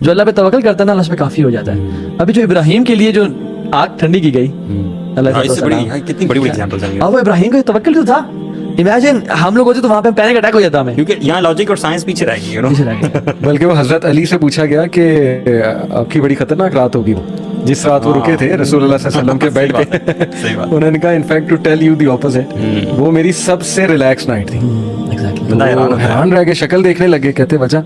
جو اللہ پہ توکل کرتا ہے نا اللہ اس پہ کافی ہو جاتا ہے. ابھی جو ابراہیم کے لیے جو آگ ٹھنڈی کی گئی, کتنی بڑی ایگزامپلز ہیں. اب وہ ابراہیم کا توکل تو تھا. امیجن ہم لوگ ہوتے تو وہاں پہ پینک اٹیک ہو جاتا ہمیں, کیونکہ یہاں لاجک اور سائنس پیچھے رہ گئی. بلکہ وہ حضرت علی سے پوچھا گیا کہ آپ کی بڑی خطرناک رات ہوگی, وہ جس رات وہ رکے تھے رسول اللہ صلی اللہ علیہ وسلم کے بیڈ پہ. انہوں نے کہا in fact to tell you the opposite, وہ میری سب سے ریلیکس نائٹ تھی. حیران رہ گئے, شکل دیکھنے لگے. کہتے وجہ,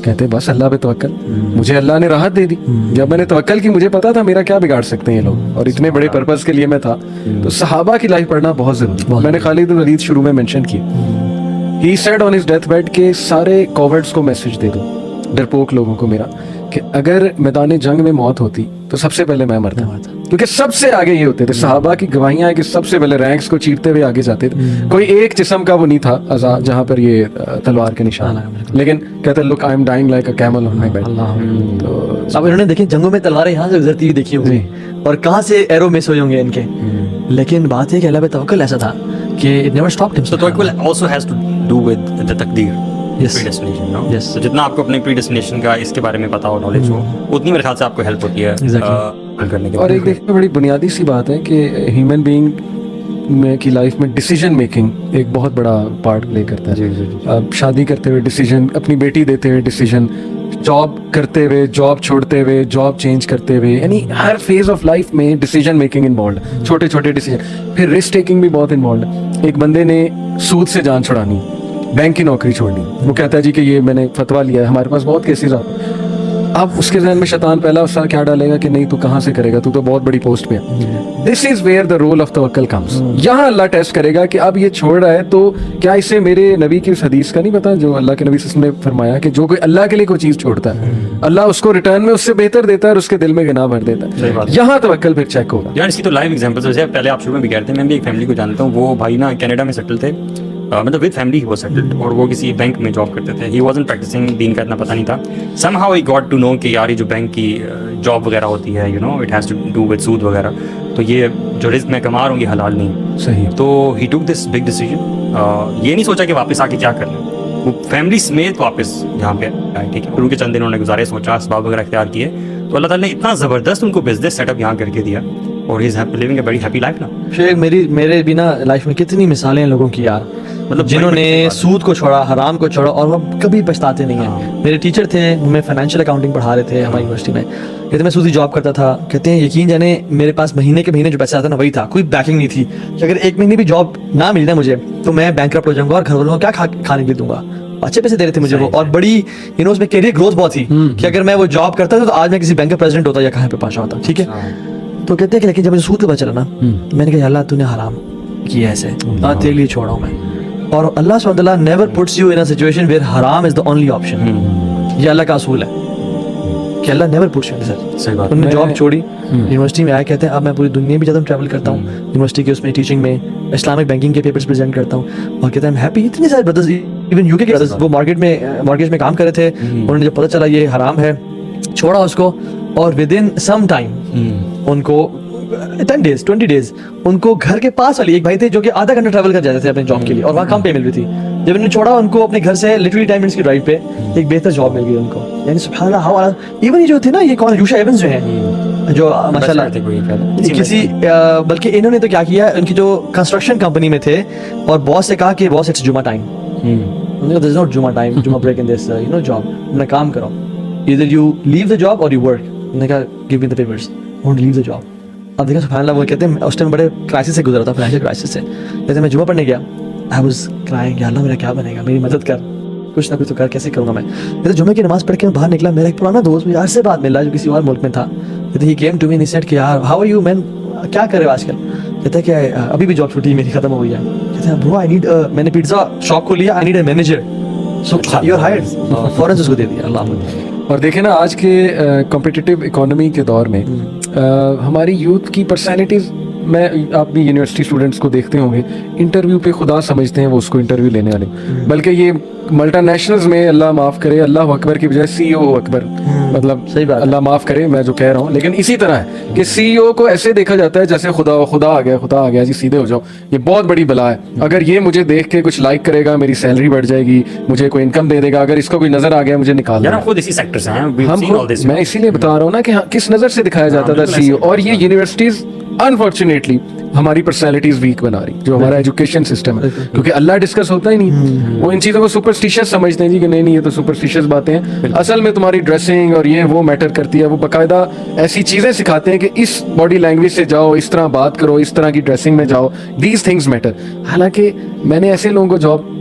کہتے بس اللہ پہ توکل, مجھے اللہ نے راحت دے دی. جب میں نے توکل کی مجھے پتا تھا میرا کیا بگاڑ سکتے ہیں یہ لوگ, اور اتنے بڑے پرپز کے لیے میں تھا. تو صحابہ کی لائف پڑھنا بہت ضروری. میں نے خالد بن ولید شروع میں مینشن کی, he said on his death bed کہ سارے کوورڈز کو میسج دے دو, ڈرپوک لوگوں کو میرا, کہ اگر میدان جنگ میں موت ہوتی تو سب سے پہلے میں مرتا. کیونکہ سب سے آگے یہ ہوتے تھے, صحابہ کی گواہیاں ہیں کہ سب سے پہلے رینکس کو چیرتے ہوئے آگے جاتے تھے. کوئی ایک جسم کا وہ نہیں تھا عزا جہاں پر یہ تلوار کے نشان, لیکن کہتے look I am dying like a camel on my bed. تو اب انہوں نے دیکھیں جنگوں میں تلواریں یہاں سے گزرتی ہوئی دیکھی ہوگی, اور کہاں سے ایرو مس ہوئے ہوں گے ان کے. لیکن بات ہے کہ اللہ پہ توکل ایسا تھا کہ اٹ نیور اسٹاپڈ ہم. So توکل also has to do with the تقدیر, predestination, no? Yes. So جتنا آپ کو اپنے predestination کا اس کے بارے میں پتا ہو, نالج ہو, اتنی میرے خیال سے آپ کو ہیلپ ہوتی ہے کرنے کے. اور ایک دیکھنے بڑی بنیادی سی بات ہے کہ ہیومن بینگ کی لائف میں ڈیسیجن میکنگ ایک بہت بڑا پارٹ پلے کرتا ہے. اب شادی کرتے ہوئے ڈیسیجن, اپنی بیٹی دیتے ہوئے ڈیسیجن, جاب کرتے ہوئے, جاب چھوڑتے ہوئے, جاب چینج کرتے ہوئے, یعنی ہر فیز آف لائف میں ڈیسیجن میکنگ انوالوڈ, چھوٹے چھوٹے ڈیسیجن. پھر رسک ٹیکنگ بھی بہت انوالوڈ. ایک بندے نے سود سے جان چھڑانی, بینک کی نوکری چھوڑنی, وہ کہتا ہے جی کہ یہ میں نے فتویٰ لیا ہے. ہمارے پاس بہت کیسز آتے. اب اس کے ذہن میں شیطان پہلا اس کیا ڈالے گا کہ نہیں تو کہاں سے کرے گا, تو بہت بڑی پوسٹ پہ ہے. This is where the role of توکل کمز. یہاں اللہ ٹیسٹ کرے گا کہ اب یہ چھوڑ رہا ہے تو کیا اسے میرے نبی کی اس حدیث کا نہیں پتا جو اللہ کے نبی صلی اللہ علیہ وسلم نے فرمایا کہ جو کوئی اللہ کے لیے کوئی چیز چھوڑتا ہے اللہ اس کو ریٹرن میں اس سے بہتر دیتا ہے اور اس کے دل میں گناہ بھر دیتا ہے. یہاں توکل پھر چیک ہوگا. یار اس کی تو لائیو ایگزامپلز ہے. پہلے آپ شروع میں بھی کہہ رہے تھے, میں بھی ایک فیملی کو جانتا ہوں, وہ بھائی نا کینیڈا میں سیٹل تھے, مطلب ود فیملی ہی وہ سیٹلڈ, اور وہ کسی بینک میں جاب کرتے تھے. ہی وازنٹ پریکٹسنگ, دین کا اتنا پتہ نہیں تھا. Somehow he got to know کہ یار یہ جو بینک کی جاب وغیرہ ہوتی ہے, you know it has to do with سود وغیرہ, تو یہ جو رزق میں کما رہا ہوں یہ حلال نہیں. صحیح. تو ہی ٹوک دس بگ ڈیسیجن. یہ نہیں سوچا کہ واپس آ کے کیا کرنا, وہ فیملی سمیت واپس یہاں پہ آئے. ٹھیک ہے, ان کے چند دن انہوں نے گزارے, سوچا, اسباب وغیرہ اختیار کیے, تو اللہ تعالیٰ نے اتنا زبردست ان کو بزنس سیٹ اپ یہاں کر کے دیا, اور he is living a very happy life نا. شیخ میرے بھی نا لائف میں کتنی مثالیں ہیں لوگوں کی یار, مطلب جنہوں نے سود کو چھوڑا, حرام کو چھوڑا, اور وہ کبھی پچھتاتے نہیں ہیں. میرے ٹیچر تھے, ہمیں فائنینشیل اکاؤنٹنگ پڑھا رہے تھے ہماری یونیورسٹی میں. کہتے میں سودی جاب کرتا تھا. کہتے ہیں یقین جانے میرے پاس مہینے کے مہینے جو پیسہ آتا نا وہی تھا, کوئی بیکنگ نہیں تھی کہ اگر ایک مہینے بھی جاب نہ ملی نا مجھے تو میں بینکرپٹ ہو جاؤں گا اور گھر والوں کو کیا کھانے کے لیے دوں گا. اچھے پیسے دے رہے تھے مجھے وہ, اور بڑی اس میں کیریئر گروتھ بہت تھی کہ اگر میں وہ جاب کرتا تھا تو آج میں کسی بینک کا پریزیڈنٹ ہوتا یا کہاں پہ پہنچا ہوتا. ٹھیک ہے, تو کہتے ہیں کہ لیکن جب مجھے سود کا پتہ چلا نا, میں نے کہا یا اللہ تو نے حرام کیا ایسے, تیرے لیے چھوڑا ہوں میں. اور اللہ سبحانہ وتعالیٰ never puts you in a situation where حرام از دا اونلی آپشن. یہ اللہ کا اصول ہے کہ اللہ نیور پٹس یو. سر انہوں نے جاب چھوڑی, یونیورسٹی میں آیا, کہتے ہیں اب میں پوری دنیا بھی جاتا ہوں, ٹریول کرتا ہوں یونیورسٹی کے اس میں ٹیچنگ میں, اسلامک بینکنگ کے پیپرز پریزنٹ کرتا ہوں, اور کہتے ہیں ہیپی. اتنے سارے بردرز ایون یو کے بردرز وہ مارکیٹ میں کام کر رہے تھے, انہوں نے جب پتہ چلا یہ حرام ہے چھوڑا اس کو, اور ود ان سم ٹائم ان کو 10 days 20 days ان کو گھر کے پاس والی ایک بھائی تھے جو کہ آدھا گھنٹہ ٹریول کر جاتے تھے اپنے جاب کے لیے, اور وہاں کم پے مل رہی تھی. جب انہوں نے چھوڑا ان کو اپنے گھر سے لٹرلی 10 منٹس کی ڈرائیو پہ ایک بہتر جاب مل گئی ان کو. یعنی سبحان اللہ ہاؤ ایون یہ جو تھے نا, یہ کون یوشا ایونز جو ہیں جو ماشاء اللہ کسی بلکہ انہوں نے تو کیا کیا, ان کی جو کنسٹرکشن کمپنی میں تھے, اور باس سے کہا کہ boss it's Jumma time, there is not Jumma time, Jumma break in this you know job, اپنا کام کرو, either you leave the job or you work. انہوں نے کہا give me the papers, won't leave the job. اب دیکھا سبحان اللہ, وہ کہتے ہیں اس ٹائم بڑے کرائسس سے گزرا تھا, فائنینشیل کرائسس سے. کہتے ہیں میں جمعہ پڑھنے گیا, I was crying, یا اللہ میرا کیا بنے گا, میری مدد کر, کچھ نہ کچھ تو کر, کیسے کروں گا میں. کہتے جمعے کی نماز پڑھ کے میں باہر نکلا, میرا ایک پرانا دوست مجھے آج سے بعد مل رہا جو کسی اور ملک میں تھا. کہتے he came to me and he said کہ یار how are you man, کیا کر رہے ہو آج کل. کہتا ہے کہ ابھی بھی جاب چھوٹی میری ختم ہو گئی ہے. کہتے ہیں bro I need میں نے پیزا شاپ کھول لیا, I need a manager, so you're hired. فوراً اس کو دے دیا. اللہ. اور دیکھیں نا آج کے کمپٹیٹیو اکانومی کے دور میں ہماری یوتھ کی پرسنالٹیز मैं आप भी यूनिवर्सिटी स्टूडेंट्स को देखते होंगे, इंटरव्यू पे खुदा समझते हैं वो उसको इंटरव्यू लेने वाले, बल्कि ये मल्टीनेशनल्स में अल्लाह माफ़ करे अल्लाह अकबर की बजाय CEO अकबर, मतलब सही बात है। अल्लाह माफ़ करे मैं जो कह रहा हूँ, लेकिन इसी तरह है कि CEO को ऐसे देखा जाता है जैसे खुदा आ गया जी सीधे हो जाओ, ये बहुत बड़ी बला है। अगर ये मुझे देख के कुछ लाइक करेगा मेरी सैलरी बढ़ जाएगी, मुझे कोई इनकम दे देगा, अगर इसको कोई नजर आ गया मुझे निकाल यार देगा। हम खुद इसी सेक्टर से हैं, we've हम seen all this. मैं इसीलिए बता रहा हूँ ना कि हाँ, किस नज़र से दिखाया जाता था बिल्कुल CEO, ऐसे। और ये यूनिवर्सिटीज अनफॉर्चुनेटली हमारी पर्सनैलिटीज वीक बना रही, जो हमारा एजुकेशन सिस्टम है, क्योंकि अल्लाह डिस्कस होता ही नहीं। वो इन चीज़ों को सुपरस्टिशियस समझते हैं जी कि नहीं ये तो सुपरस्टिशियस बातें हैं, असल में तुम्हारी ड्रेसिंग और ये वो मैटर करती है। वो बाकायदा ऐसी चीज़ें सिखाते हैं कि इस बॉडी लैंग्वेज से जाओ, इस तरह बात करो, इस तरह की ड्रेसिंग में जाओ, दीज थिंग्स मैटर। हालांकि मैंने ऐसे लोगों को जॉब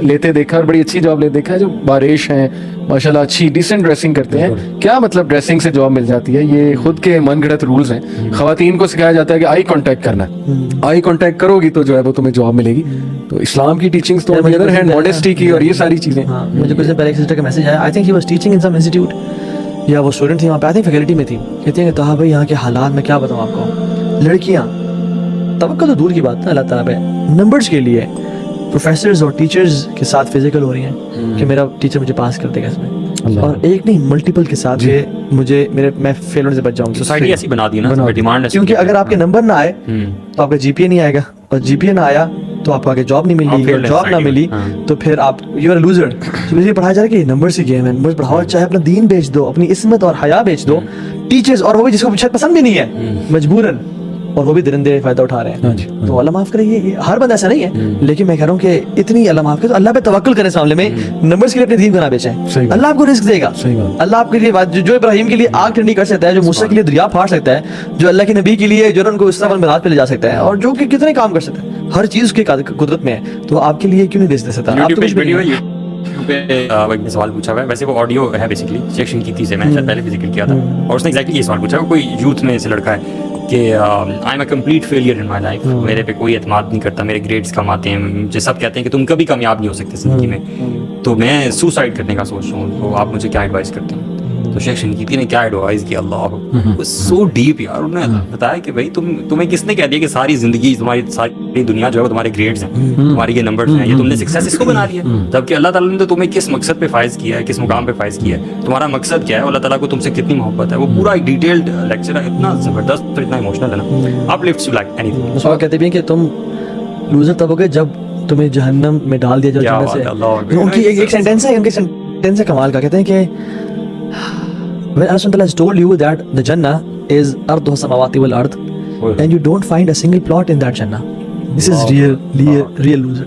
लेते देखा और बड़ी अच्छी जॉब लेते देखा है जो बारिश हैं माशाल्लाह, अच्छी डिसेंट ड्रेसिंग करते हैं। क्या मतलब ड्रेसिंग से जॉब मिल जाती है? ये खुद के मनगढ़ंत रूल्स हैं। खवातीन को सिखाया जाता है कि आई कांटेक्ट करना है, आई कांटेक्ट करोगी तो जो है वो तुम्हें जॉब मिलेगी। तो इस्लाम की टीचिंग्स तो यार, ऑन द मुझे अदर कुछ हैंड दिन मॉडेस्टी की और ये सारी चीज़ें। हाँ, मुझे कुछ दिन पहले एक सिस्टर का मैसेज आया, I think he was teaching in some institute, या वो स्टूडेंट थी वहाँ पे, आई थिंक फैकल्टी में थी। कहती हैं कि ताहा भाई यहाँ के हालात मैं क्या बताऊँ आपको, लड़कियाँ तवक्कुल तो दूर की बात है अल्लाह ताला पे, नंबर्स के लिए प्रोफेसर्स और टीचर्स के साथ फिजिकल हो रही हैं कि मेरा टीचर मुझे पास कर देगा इसमें, और एक नहीं मल्टीपल के साथ कि मुझे मैं फेल होने से बच जाऊंगी। सोसाइटी ऐसी बना दी ना, डिमांड क्योंकि अगर आपके नंबर ना आए तो आपका GPA नहीं आएगा, और GPA ना आया तो आपको आगे जॉब नहीं आप मिली, failed हैं जॉब ना society मिली में। तो फिर आप यू आर लूजर। तो मुझे पढ़ाया जा रहा है कि नंबर से गेम है, नंबर पढ़ाओ, चाहे अपना दीन बेच दो, अपनी इस्मत और हया बेच दो, टीचर्स, और वो भी जिसको शायद पसंद भी नहीं है मजबूरन, और वो भी दरिंदे फायदा उठा रहे हैं। तो अल्लाह माफ करे, ये हर बंदा ऐसा नहीं है, लेकिन मैं कह रहा हूँ कि इतनी अल्लाह माफ करे तो अल्लाह पे तवक्कुल करें इस मामले में, नंबर्स के लिए अपने दीन को ना बेचें। सही बात। अल्लाह आपको रिस्क देगा, सही बात। अल्लाह आपके लिए जो इब्राहिम के लिए आग ठंडी कर सकता है, जो मूसा के लिए दरिया फाड़ सकता है, जो अल्लाह के नबी के लिए जो है उनको इस्लाम में रात पे ले जा सकता है, और जो कि कितने काम कर सकता है, हर चीज उसकी कुदरत में है। तो आपके लिए क्यों नहीं दे सकता? आप YouTube तो पे कुछ भी वीडियो नहीं है, है। YouTube पे वो एक ने सवाल पूछा हुआ है, वैसे वो ऑडियो है बेसिकली, सेक्शन की थी से मैंने शायद पहले भी जिक्र किया था, और उसने एग्जैक्टली ये सवाल पूछा, कोई यूथ में से लड़का है कि I am a complete failure in my life, मेरे पे कोई एतमाद नहीं करता, मेरे ग्रेड्स कम आते हैं, मुझे सब कहते हैं कि तुम कभी कामयाब नहीं हो सकते जिंदगी में, तो मैं सुसाइड करने का सोच रहा हूँ, तो आप मुझे क्या एडवाइस करते हैं? तो शेख शनकीती ने क्या एडवाइस किया, अल्लाह सो डीप यार। उन्होंने बताया कि भाई तुम्हें किसने कह दिया कि सारी जिंदगी तुम्हारी सारी दुनिया जो है वो तुम्हारे ग्रेड्स हैं, तुम्हारे ये नंबर्स हैं, ये तुमने सक्सेस इसको बना लिया, जबकि अल्लाह ताला ने तो तुम्हें किस मकसद पे फाइज किया है, किस मुकाम पे फाइज किया है, तुम्हारा मकसद क्या है, अल्लाह ताला को तुमसे कितनी मोहब्बत है। वो पूरा एक डिटेल्ड लेक्चर है, इतना जबरदस्त और इतना इमोशनल है ना, अपलिफ्ट्स यू लाइक एनीथिंग। तो कहते भी हैं कि तुम लूजर तब हो गए जब तुम्हें जहन्नम में डाल दिया क्या जाए बात है, अल्लाह जन्नत से। अकबर। उनकी एक सेंटेंस है, उनके सेंटेंस है कमाल का, कहते हैं कि when Allah has told you that the Jannah is arduha samawati wal ard and you don't find a single plot in that Jannah, this is real loser।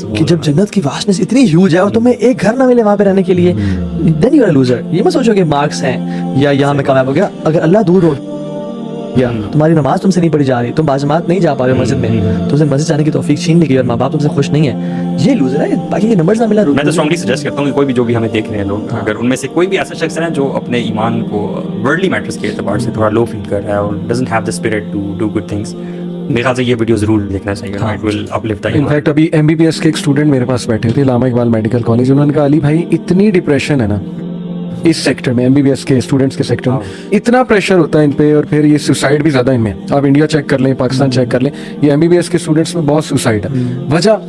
कि जब जन्नत की वास्टनेस इतनी ह्यूज है और तुम्हें एक घर ना मिले वहां पे रहने के लिए, देन यू आर लूजर। ये मत सोचो कि मार्क्स हैं या यहाँ मैं कामयाब हो गया, अगर अल्लाह दूर हो गया, तुम्हारी नमाज तुमसे नहीं पढ़ी जा रही, तुम बाजमात नहीं जा पा रहे हो मस्जिद में, तुमसे मस्जिद जाने की तौफीक छीन ली गई और माँ बाप तुमसे खुश नहीं है, ये लूजर है। बाकी ये नंबर्स ना मिला, मैं तो स्ट्रांगली सजेस्ट करता हूँ कि कोई भी जो भी हमें देख रहे हैं लोग, अगर उनमें से कोई भी ऐसा शख्स है जो अपने ईमान को वर्ल्डली मैटर्स के एतबार से थोड़ा लो फील कर रहा है और doesn't have the spirit to do good things, मेरे ख्याल से ये वीडियो जरूर देखना चाहिए, it will uplift the iman. In fact अभी MBBS के एक स्टूडेंट मेरे पास बैठे थे, इलामा इकबाल मेडिकल कॉलेज, उन्होंने कहा अली भाई इतनी डिप्रेशन है ना इस सेक्टर में, MBBS के स्टूडेंट्स के सेक्टर में इतना प्रेशर होता है इन पे, और फिर ये सुसाइड भी ज़्यादा इनमें। आप इंडिया चेक कर लें, पाकिस्तान चेक कर लें, ये MBBS के स्टूडेंट्स में बहुत सुसाइड है। वजह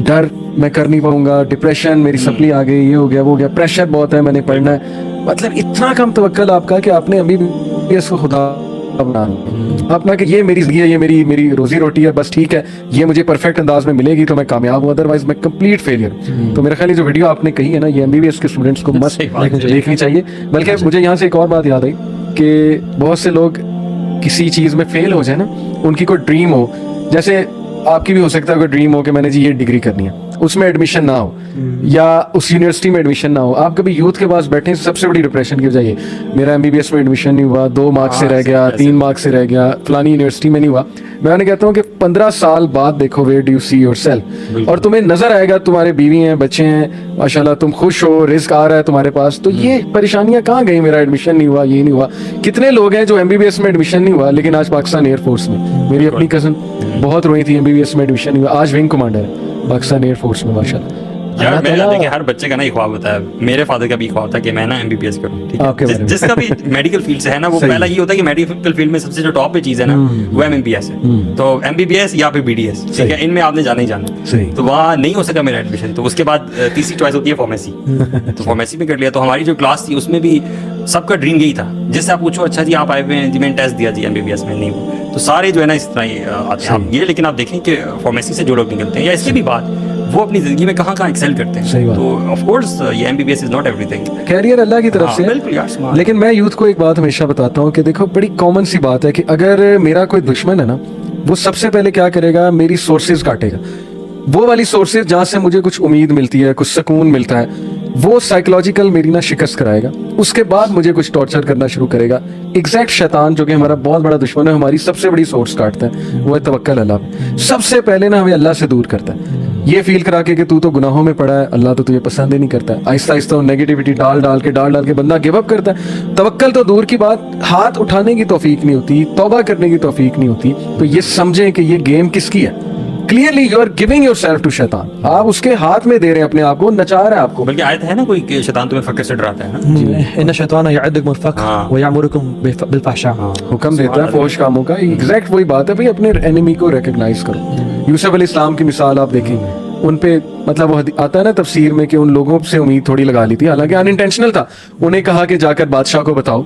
डर, मैं कर नहीं पाऊंगा, डिप्रेशन, मेरी सप्ली आ गई, ये हो गया वो हो गया, प्रेशर बहुत है, मैंने पढ़ना है। मतलब इतना कम तवक्कल आपका कि आपने MBBS को खुदा बना अपना कि ये मेरी जिंदगी है, ये मेरी रोजी रोटी है, बस ठीक है, ये मुझे परफेक्ट अंदाज में मिलेगी तो मैं कामयाब हूँ, अदरवाइज मैं कंप्लीट फेलियर। तो मेरा ख्याल है जो वीडियो आपने कही है ना, ये MBBS के स्टूडेंट्स को मस्त देखनी चाहिए। बल्कि मुझे यहाँ से एक और बात याद आई कि बहुत से लोग किसी चीज़ में फेल हो जाए ना, उनकी कोई ड्रीम हो, जैसे आपकी भी हो सकता है कोई ड्रीम हो कि मैंने जी ये डिग्री करनी है, उसमें एडमिशन ना हो या उस यूनिवर्सिटी में एडमिशन ना हो, आप कभी यूथ के पास बैठे, सबसे बड़ी डिप्रेशन की वजह ये, मेरा MBBS में एडमिशन नहीं हुआ, 2 मार्क्स से रह गया, 3 मार्क्स से रह गया, फलानी यूनिवर्सिटी में नहीं हुआ। मैं उन्हें कहता हूँ कि 15 साल बाद देखो where do you see yourself, और तुम्हें नजर आएगा तुम्हारे बीवी हैं, बच्चे हैं, माशाल्लाह तुम खुश हो, रिस्क आ रहा है तुम्हारे पास, तो ये परेशानियां कहाँ गई, मेरा एडमिशन नहीं हुआ, ये नहीं हुआ। कितने लोग हैं जो MBBS में एडमिशन नहीं हुआ लेकिन आज पाकिस्तान एयरफोर्स में, मेरी अपनी कजन बहुत रोई थी, MBBS में एडमिशन नहीं हुआ, आज विंग कमांडर है पाकिस्तान एयरफोर्स में माशाल्लाह। यार मैं ताला- देखिए हर बच्चे का ना एक ख्वाब होता है, मेरे फादर का भी ख्वाब था कि मैं ना एमबीबीएस करूं, ठीक आपके है, बारे में। जिसका भी मेडिकल फील्ड से है ना, वो सही। पहला ये होता है कि मेडिकल फील्ड में सबसे जो टॉप पे चीज है ना वो एमबीबीएस है, तो एमबीबीएस या फिर बीडीएस, ठीक है, इनमें आपने जाना ही जाना, सही। तो वहाँ नहीं हो सका मेरा एडमिशन, तो उसके बाद तीसरी चॉइस होती है फार्मेसी, तो फार्मेसी में कर लिया। तो हमारी जो क्लास थी उसमें भी सबका ड्रीम यही था, जिससे आप पूछो अच्छा जी आप आए हुए हैं जी, मैंने टेस्ट दिया जी एमबीबीएस में नहीं हुआ, तो सारे जो है ना इस तरह ही आते हैं। आप ये लेकिन आप देखें कि फार्मेसी से जो लोग निकलते हैं या इसके भी बाद वो अपनी जिंदगी में कहाँ एक्सेल करते हैं, सही बात। तो ऑफ कोर्स ये MBBS is not everything. Career अल्लाह की तरफ हाँ, से है। बिल्कुल यार, smart। लेकिन मैं यूथ को एक बात हमेशा बताता हूँ कि देखो बड़ी कॉमन सी बात है कि अगर मेरा कोई दुश्मन है ना, वो सबसे पहले क्या करेगा, मेरी सोर्सेज काटेगा, वो वाली सोर्सेज जहाँ से मुझे कुछ उम्मीद मिलती है, कुछ सुकून मिलता है, वो साइकोलॉजिकल मेरी ना शिकस्त कराएगा, उसके बाद मुझे कुछ टॉर्चर करना शुरू करेगा। एग्जैक्ट शैतान जो कि हमारा बहुत बड़ा दुश्मन है, हमारी सबसे बड़ी सोर्स काटता है, वो है तवक्कल अल्लाह पे। सबसे पहले ना हमें अल्लाह से दूर करता है, ये फील करा के कि तू तो गुनाहों में पड़ा है, अल्लाह तो तुझे पसंद ही नहीं करता है। आहिस्ता आहिस्ता नेगेटिविटी डाल डाल के बंदा गिव अप करता है। तवक्कल तो दूर की बात, हाथ उठाने की तौफीक नहीं होती, तौबा करने की तौफीक नहीं होती। तो ये समझें कि ये गेम किसकी है। Clearly you are giving yourself to Shaitan, आप उसके हाथ में दे रहे हैं अपने आप को, नचा रहा है आपको। बल्कि आयत है ना कोई कि शैतान तुम्हें फकर से डराता है ना, इन शैतान यअदुकुम अल-फ़क़्र हाँ। व यअमुरुकुम बिल-फ़हशा। हुक्म देता है फौश कामों का। एग्जैक्ट वही बात है भाई, अपने एनिमी को रिकॉग्नाइज करो। यूसुफ अलैहिस्सलाम की मिसाल आप देखें, उन पे मतलब वो आता है ना तफसीर में कि उन लोगों से उम्मीद थोड़ी लगा ली थी, हालांकि अनइंटेंशनल था। उन्हें कहा कि जाकर बादशाह को बताओ,